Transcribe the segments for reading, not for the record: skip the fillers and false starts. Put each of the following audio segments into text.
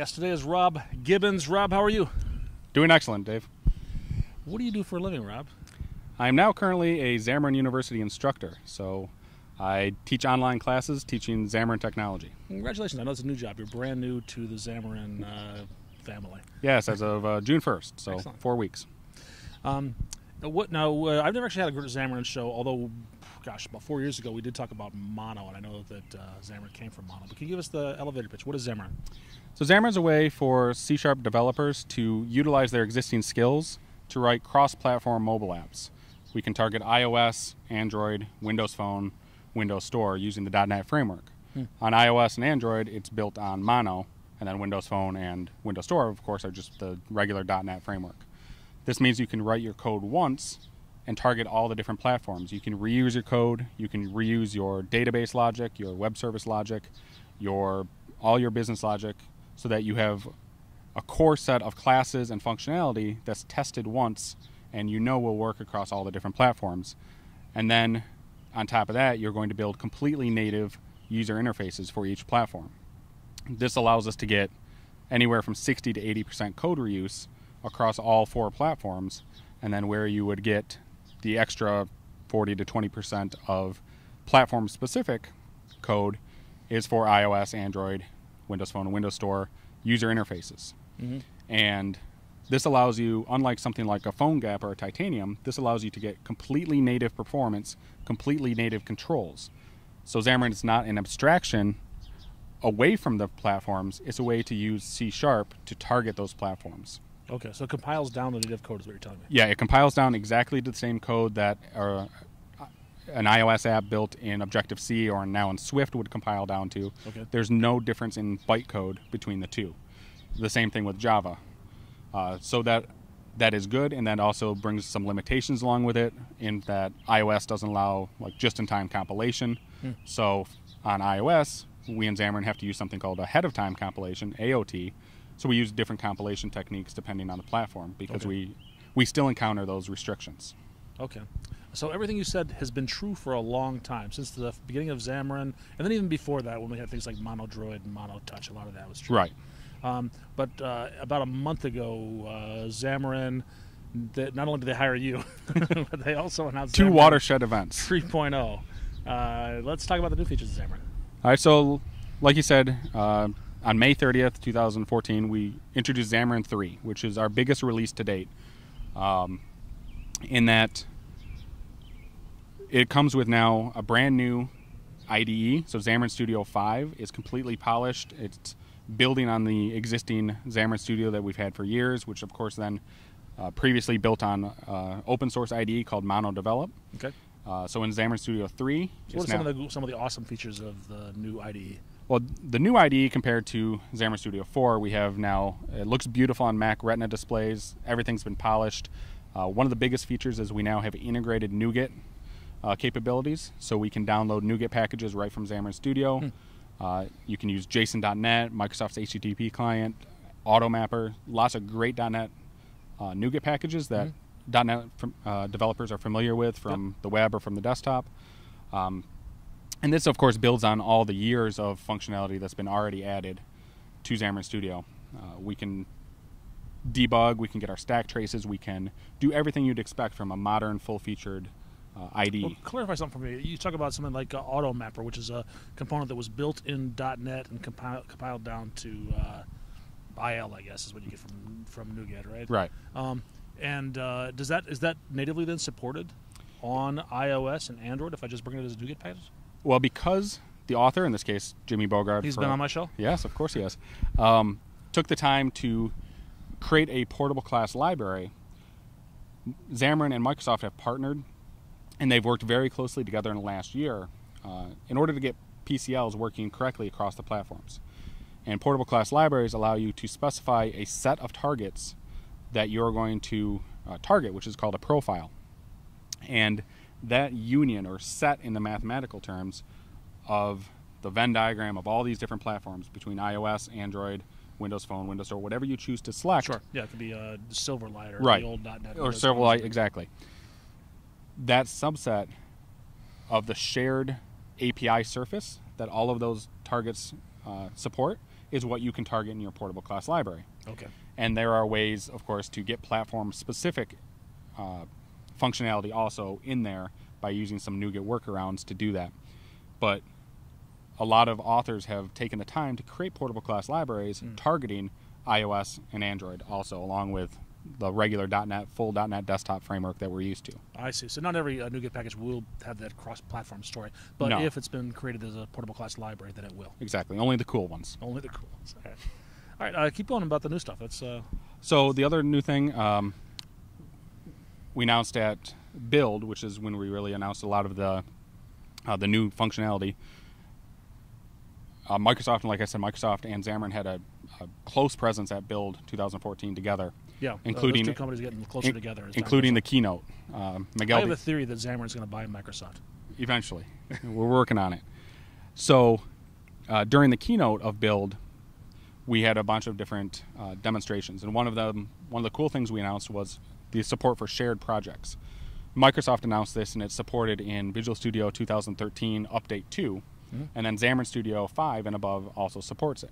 guest today is Rob Gibbens. Rob, how are you? Doing excellent, Dave. What do you do for a living, Rob? I am now currently a Xamarin University instructor, so I teach online classes teaching Xamarin technology. Congratulations. I know it's a new job. You're brand new to the Xamarin family. Yes, as of June 1st, so Excellent. 4 weeks. I've never actually had a Xamarin show, although, gosh, about 4 years ago we did talk about Mono, and I know that Xamarin came from Mono. But can you give us the elevator pitch? What is Xamarin? So Xamarin is a way for C# developers to utilize their existing skills to write cross-platform mobile apps. We can target iOS, Android, Windows Phone, Windows Store using the .NET framework. On iOS and Android, it's built on Mono, and then Windows Phone and Windows Store, of course, are just the regular .NET framework. This means you can write your code once and target all the different platforms. You can reuse your code, you can reuse your database logic, your web service logic, all your business logic, so that you have a core set of classes and functionality that's tested once and you know will work across all the different platforms. And then on top of that, you're going to build completely native user interfaces for each platform. This allows us to get anywhere from 60 to 80% code reuse across all 4 platforms, and then where you would get the extra 40 to 20% of platform-specific code is for iOS, Android, Windows Phone, and Windows Store user interfaces. And this allows you, unlike something like a PhoneGap or a Titanium, this allows you to get completely native performance, completely native controls. So Xamarin is not an abstraction away from the platforms, it's a way to use C# to target those platforms. Okay, so it compiles down the native code is what you're telling me. Yeah, it compiles down exactly the same code that an iOS app built in Objective-C or now in Swift would compile down to. Okay. There's no difference in bytecode between the two. The same thing with Java. So that is good, and that also brings some limitations along with it in that iOS doesn't allow like just-in-time compilation. So on iOS, we in Xamarin have to use something called ahead-of-time compilation, AOT. So we use different compilation techniques depending on the platform because we still encounter those restrictions. Okay. So everything you said has been true for a long time, since the beginning of Xamarin, and then even before that when we had things like MonoDroid and MonoTouch, a lot of that was true. Right. But about a month ago, Xamarin, not only did they hire you, but they also announced 2 Xamarin watershed events. 3.0. Let's talk about the new features of Xamarin. All right, so like you said, on May 30th, 2014, we introduced Xamarin 3, which is our biggest release to date, in that it comes with now a brand new IDE. So Xamarin Studio 5 is completely polished. It's building on the existing Xamarin Studio that we've had for years, which of course then previously built on open source IDE called MonoDevelop. Okay. So in Xamarin Studio 3... So what are some of the awesome features of the new IDE? Well, the new IDE compared to Xamarin Studio 4, we have now, it looks beautiful on Mac Retina displays. Everything's been polished. One of the biggest features is we now have integrated NuGet capabilities, so we can download NuGet packages right from Xamarin Studio. You can use JSON.NET, Microsoft's HTTP client, AutoMapper, lots of great .NET NuGet packages that .NET developers are familiar with from the web or from the desktop. And this, of course, builds on all the years of functionality that's been already added to Xamarin Studio. We can debug, we can get our stack traces, we can do everything you'd expect from a modern, full-featured IDE. Well, clarify something for me. You talk about something like AutoMapper, which is a component that was built in .NET and compiled down to IL, I guess, is what you get from NuGet, right? Right. Is that natively then supported on iOS and Android if I just bring it as a NuGet package? Well, because the author, in this case, Jimmy Bogart... He's been on my show? Yes, of course he has. Took the time to create a portable class library. Xamarin and Microsoft have partnered, and they've worked very closely together in the last year in order to get PCLs working correctly across the platforms. And portable class libraries allow you to specify a set of targets that you're going to target, which is called a profile. And that union or set in the mathematical terms of the Venn diagram of all these different platforms between iOS, Android, Windows Phone, Windows Store, whatever you choose to select. Sure. Yeah, it could be Silverlight or right. the old .NET. Or Silverlight, exactly. That subset of the shared API surface that all of those targets support is what you can target in your portable class library. Okay. And there are ways, of course, to get platform-specific functionality also in there by using some NuGet workarounds to do that. But a lot of authors have taken the time to create portable class libraries targeting iOS and Android also, along with the regular .NET, full .NET desktop framework that we're used to. I see. So not every NuGet package will have that cross-platform story, but No. if it's been created as a portable class library, then it will. Exactly. Only the cool ones. Only the cool ones. All right, keep going about the new stuff. That's So the other new thing we announced at Build, which is when we really announced a lot of the new functionality. Microsoft, and like I said, Microsoft and Xamarin had a close presence at Build 2014 together. yeah, including those two companies getting closer together. as time including goes the keynote. Miguel, on. I have a theory that Xamarin's going to buy Microsoft. eventually, we're working on it. So during the keynote of Build, we had a bunch of different demonstrations, and one of the cool things we announced was the support for shared projects. Microsoft announced this, and it's supported in Visual Studio 2013 Update 2, and then Xamarin Studio 5 and above also supports it.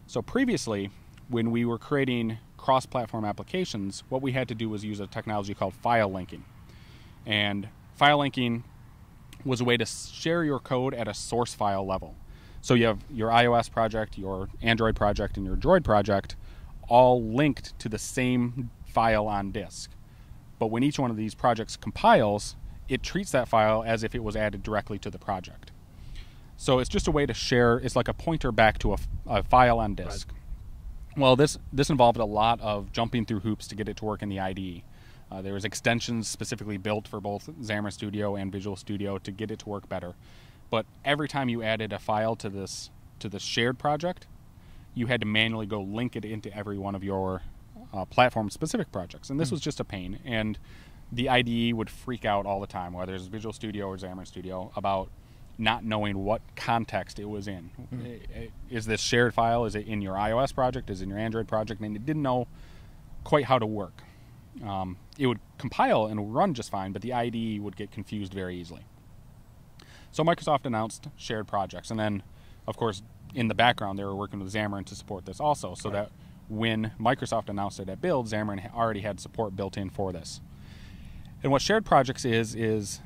So previously, when we were creating cross-platform applications, what we had to do was use a technology called file linking. And file linking was a way to share your code at a source file level. So you have your iOS project, your Android project, and your Droid project all linked to the same file on disk. But when each one of these projects compiles, it treats that file as if it was added directly to the project. So it's just a way to share. It's like a pointer back to a file on disk. Right. Well, this involved a lot of jumping through hoops to get it to work in the IDE. There was extensions specifically built for both Xamarin Studio and Visual Studio to get it to work better. But every time you added a file to this shared project, you had to manually go link it into every one of your platform-specific projects. And this was just a pain. And the IDE would freak out all the time, whether it's Visual Studio or Xamarin Studio, about not knowing what context it was in. Is this shared file? Is it in your iOS project? Is it in your Android project? And it didn't know quite how to work. It would compile and run just fine, but the IDE would get confused very easily. So Microsoft announced shared projects, and then, of course, in the background, they were working with Xamarin to support this also, so that when Microsoft announced it at Build, Xamarin already had support built in for this. And what shared projects is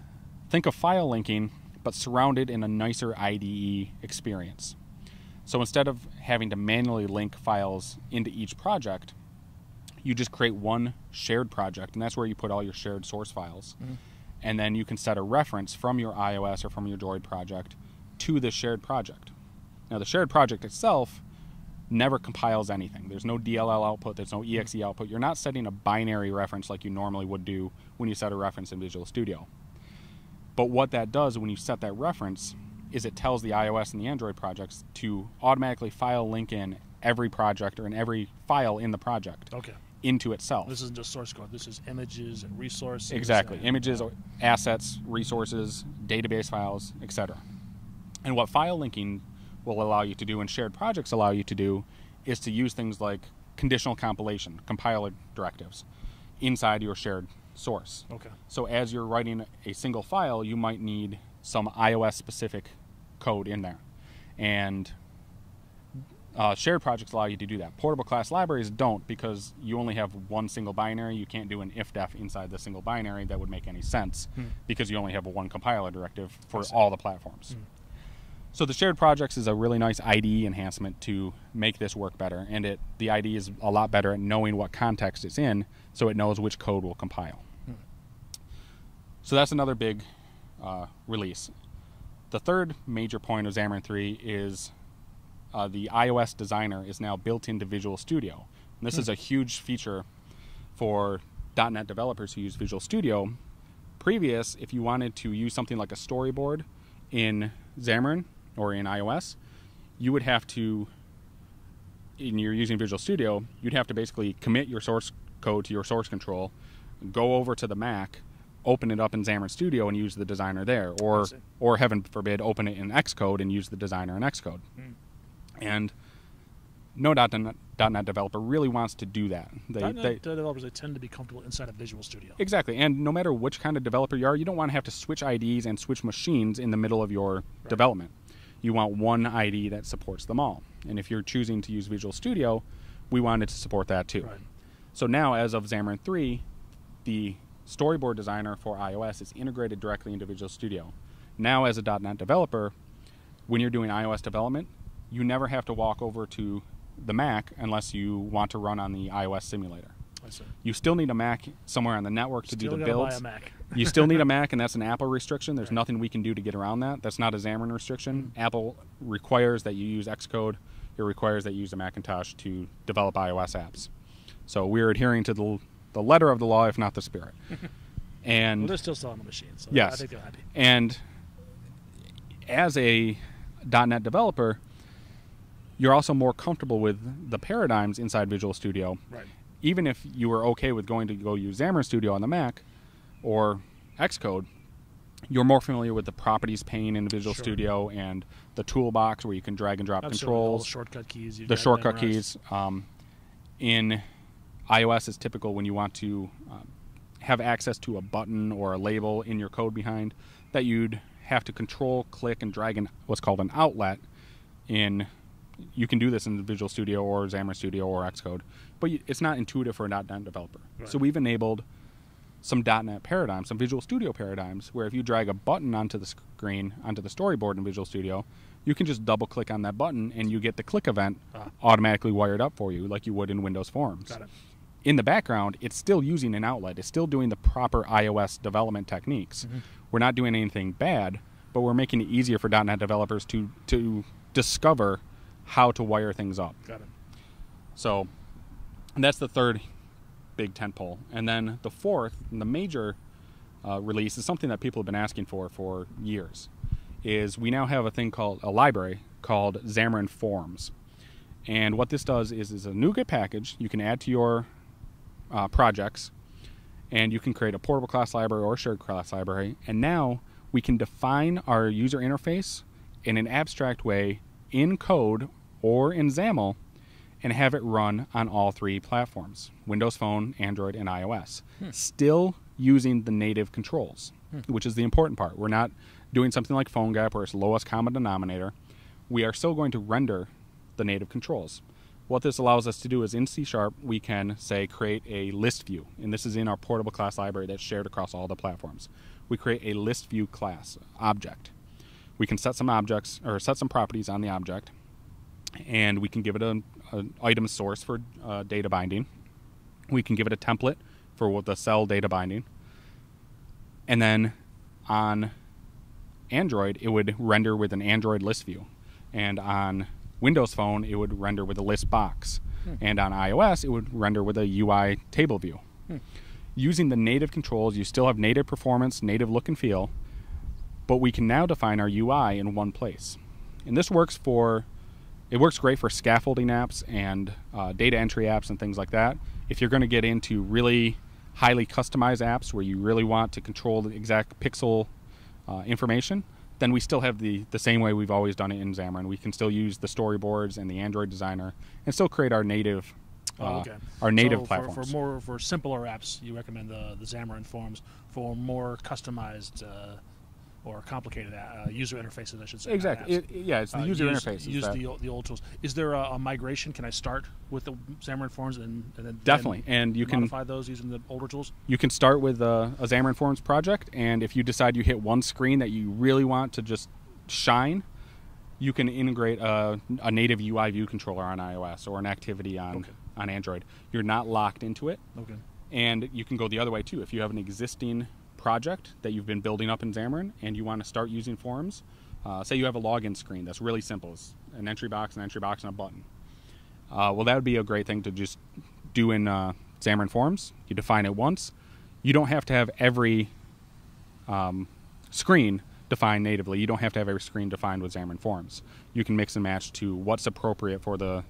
think of file linking, but surrounded in a nicer IDE experience. So instead of having to manually link files into each project, you just create one shared project, and that's where you put all your shared source files. And then you can set a reference from your iOS or from your Droid project to the shared project. Now, the shared project itself never compiles anything. There's no DLL output, there's no EXE output. You're not setting a binary reference like you normally would do when you set a reference in Visual Studio. But what that does when you set that reference is it tells the iOS and the Android projects to automatically file link in every project or in every file in the project into itself. This isn't just source code. This is images and resources. Exactly. Images, assets, resources, database files, etc. And what file linking will allow you to do and shared projects allow you to do is to use things like conditional compilation, compiler directives, inside your shared source. So as you're writing a single file, you might need some iOS-specific code in there. And shared projects allow you to do that. Portable class libraries don't, because you only have one single binary. You can't do an if-def inside the single binary. That would make any sense because you only have one compiler directive for all the platforms. So the shared projects is a really nice IDE enhancement to make this work better, and the IDE is a lot better at knowing what context it's in, so it knows which code will compile. So that's another big release. The third major point of Xamarin 3 is the iOS designer is now built into Visual Studio. And this is a huge feature for .NET developers who use Visual Studio. Previous, if you wanted to use something like a storyboard in Xamarin or in iOS, you would have to, and you're using Visual Studio, you'd have to basically commit your source code to your source control, go over to the Mac, open it up in Xamarin Studio and use the designer there, or heaven forbid, open it in Xcode and use the designer in Xcode. And no .NET developer really wants to do that. Developers, they tend to be comfortable inside of Visual Studio. Exactly, and no matter which kind of developer you are, you don't want to have to switch IDs and switch machines in the middle of your development. You want one IDE that supports them all. And if you're choosing to use Visual Studio, we wanted to support that too. Right. So now, as of Xamarin 3, the storyboard designer for iOS is integrated directly into Visual Studio. Now, as a .NET developer, when you're doing iOS development, you never have to walk over to the Mac unless you want to run on the iOS simulator. I see. You still need a Mac somewhere on the network to do the builds. Buy a Mac. You still need a Mac, and that's an Apple restriction. There's nothing we can do to get around that. That's not a Xamarin restriction. Apple requires that you use Xcode. It requires that you use a Macintosh to develop iOS apps. So we're adhering to the letter of the law, if not the spirit. And well, they're still selling the machine, so yes. I think they're happy. And as a .NET developer, you're also more comfortable with the paradigms inside Visual Studio. Right. Even if you were okay with going to go use Xamarin Studio on the Mac or Xcode, you're more familiar with the properties pane in Visual Studio and the toolbox where you can drag and drop controls. All the shortcut keys. The shortcut keys. In iOS, it's typical when you want to have access to a button or a label in your code behind that you'd have to control, click, and drag in what's called an outlet. You can do this in Visual Studio or Xamarin Studio or Xcode, but it's not intuitive for a .NET developer. Right. So we've enabled some .NET paradigms, some Visual Studio paradigms, where if you drag a button onto the screen, onto the storyboard in Visual Studio, you can just double-click on that button and you get the click event automatically wired up for you like you would in Windows Forms. Got it. In the background, it's still using an outlet. It's still doing the proper iOS development techniques. Mm-hmm. We're not doing anything bad, but we're making it easier for .NET developers to discover how to wire things up. Got it. So that's the third big tentpole. And then the fourth, and the major release, is something that people have been asking for years, is we now have a library called Xamarin Forms. And what this does is a NuGet package you can add to your projects, and you can create a portable class library or a shared class library. And now we can define our user interface in an abstract way in code or in XAML and have it run on all three platforms, Windows Phone, Android, and iOS. Still using the native controls, which is the important part. We're not doing something like PhoneGap where it's lowest common denominator. We are still going to render the native controls. What this allows us to do is in C# we can, say, create a list view, and this is in our portable class library that's shared across all the platforms. We create a list view class object. We can set some objects or set some properties on the object, and we can give it an item source for data binding. We can give it a template for the cell data binding, and then on Android it would render with an Android list view, and on Windows Phone it would render with a list box, and on iOS it would render with a UI table view. Using the native controls, you still have native performance, native look and feel, but we can now define our UI in one place. And this works great for scaffolding apps and data entry apps and things like that. If you're going to get into really highly customized apps where you really want to control the exact pixel information, then we still have the same way we've always done it in Xamarin. We can still use the storyboards and the Android designer and still create our native platforms. For simpler apps, you recommend the Xamarin Forms. For more customized or complicated user interfaces, I should say. Exactly. It's the user interface. Use the old tools. Is there a migration? Can I start with the Xamarin Forms and then definitely, and you can modify those using the older tools? You can start with a Xamarin Forms project, and if you decide you hit one screen that you really want to just shine, you can integrate a native UI view controller on iOS or an activity on Android. You're not locked into it. Okay. And you can go the other way too. If you have an existing project that you've been building up in Xamarin and you want to start using forms, say you have a login screen that's really simple. It's an entry box, and a button. Well, that would be a great thing to just do in Xamarin Forms. You define it once. You don't have to have every screen defined natively. You don't have to have every screen defined with Xamarin Forms. You can mix and match to what's appropriate for the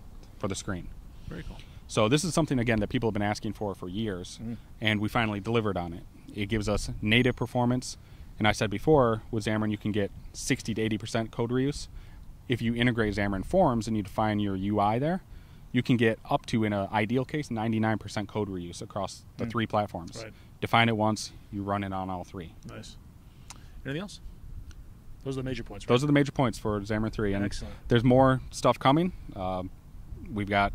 screen. Very cool. So this is something, again, that people have been asking for years, and we finally delivered on it. It gives us native performance, and I said before, with Xamarin you can get 60 to 80% code reuse. If you integrate Xamarin Forms and you define your UI there, you can get up to, in an ideal case, 99% code reuse across the three platforms. Right. Define it once, you run it on all three. Nice. Anything else? Those are the major points, right? Those are the major points for Xamarin 3. And Excellent. there's more stuff coming. We've got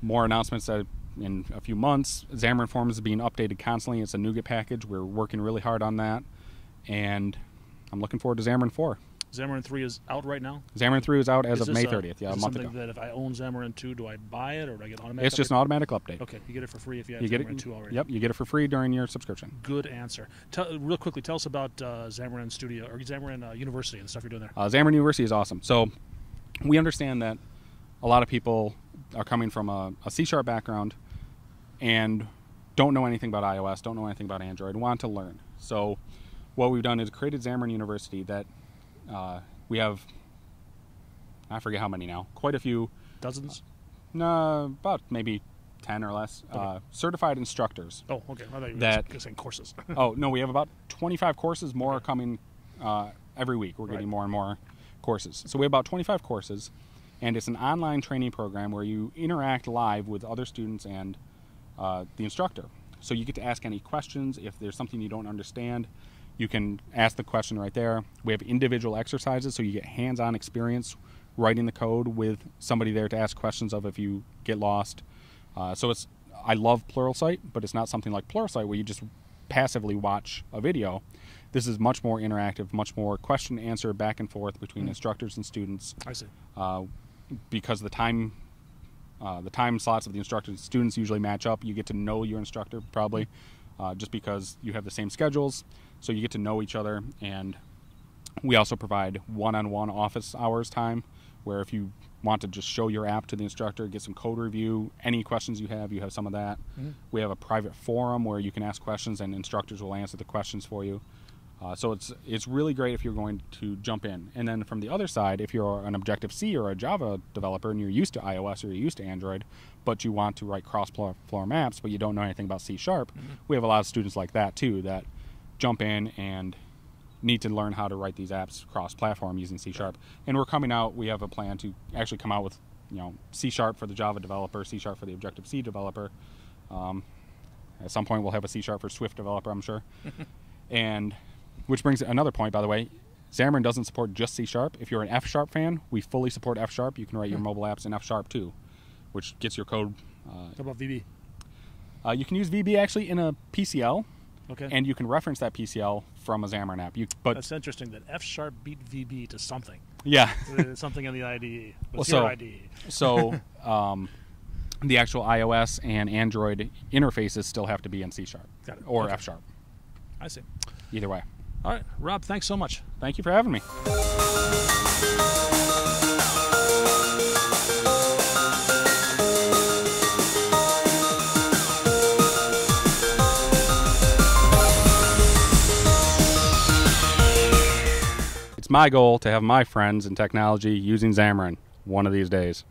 more announcements that in a few months. Xamarin Forms is being updated constantly. It's a NuGet package. We're working really hard on that. And I'm looking forward to Xamarin 4. Xamarin 3 is out right now? Xamarin 3 is out as Is of this May 30th, yeah, a month ago. something that if I own Xamarin 2, do I buy it or do I get automatic? It's just an automatic update. Okay, you get it for free if you have You get Xamarin it, 2 already. Yep, you get it for free during your subscription. Good answer. Real quickly, tell us about Xamarin Studio or Xamarin University and the stuff you're doing there. Xamarin University is awesome. So we understand that a lot of people are coming from a C# background and don't know anything about iOS, don't know anything about Android, want to learn. So what we've done is created Xamarin University that we have, I forget how many now, quite a few. Dozens? No, about maybe 10 or less certified instructors. Oh, okay. I thought you were saying courses. Oh, no, we have about 25 courses. More are coming every week. We're getting more and more courses. So we have about 25 courses, and it's an online training program where you interact live with other students and the instructor. So you get to ask any questions. If there's something you don't understand, you can ask the question right there. We have individual exercises, so you get hands-on experience writing the code with somebody there to ask questions of if you get lost. So I love Pluralsight, but it's not something like Pluralsight where you just passively watch a video. This is much more interactive, much more question answer back and forth between instructors and students. I see. Because the time slots of the instructors and students usually match up. You get to know your instructor probably just because you have the same schedules. So you get to know each other, and we also provide one-on-one office hours time where if you want to just show your app to the instructor, get some code review, any questions you have some of that. We have a private forum where you can ask questions and instructors will answer the questions for you. So it's really great if you're going to jump in. And then from the other side, if you're an Objective-C or a Java developer and you're used to iOS or you're used to Android, but you want to write cross-platform apps but you don't know anything about C#, we have a lot of students like that too that jump in and need to learn how to write these apps cross-platform using C#. And we have a plan to actually come out with C# for the Java developer, C# for the Objective-C developer. At some point we'll have a C# for Swift developer, I'm sure. And which brings another point, by the way. Xamarin doesn't support just C#. If you're an F# fan, we fully support F#. You can write your mobile apps in F# too, which gets your code. What about VB? You can use VB actually in a PCL. Okay. And you can reference that PCL from a Xamarin app. But that's interesting that F# beat VB to something. Yeah. Something in the IDE. What's your IDE? So the actual iOS and Android interfaces still have to be in C# or F#. I see. Either way. All right. Rob, thanks so much. Thank you for having me. My goal to have my friends in technology using Xamarin one of these days.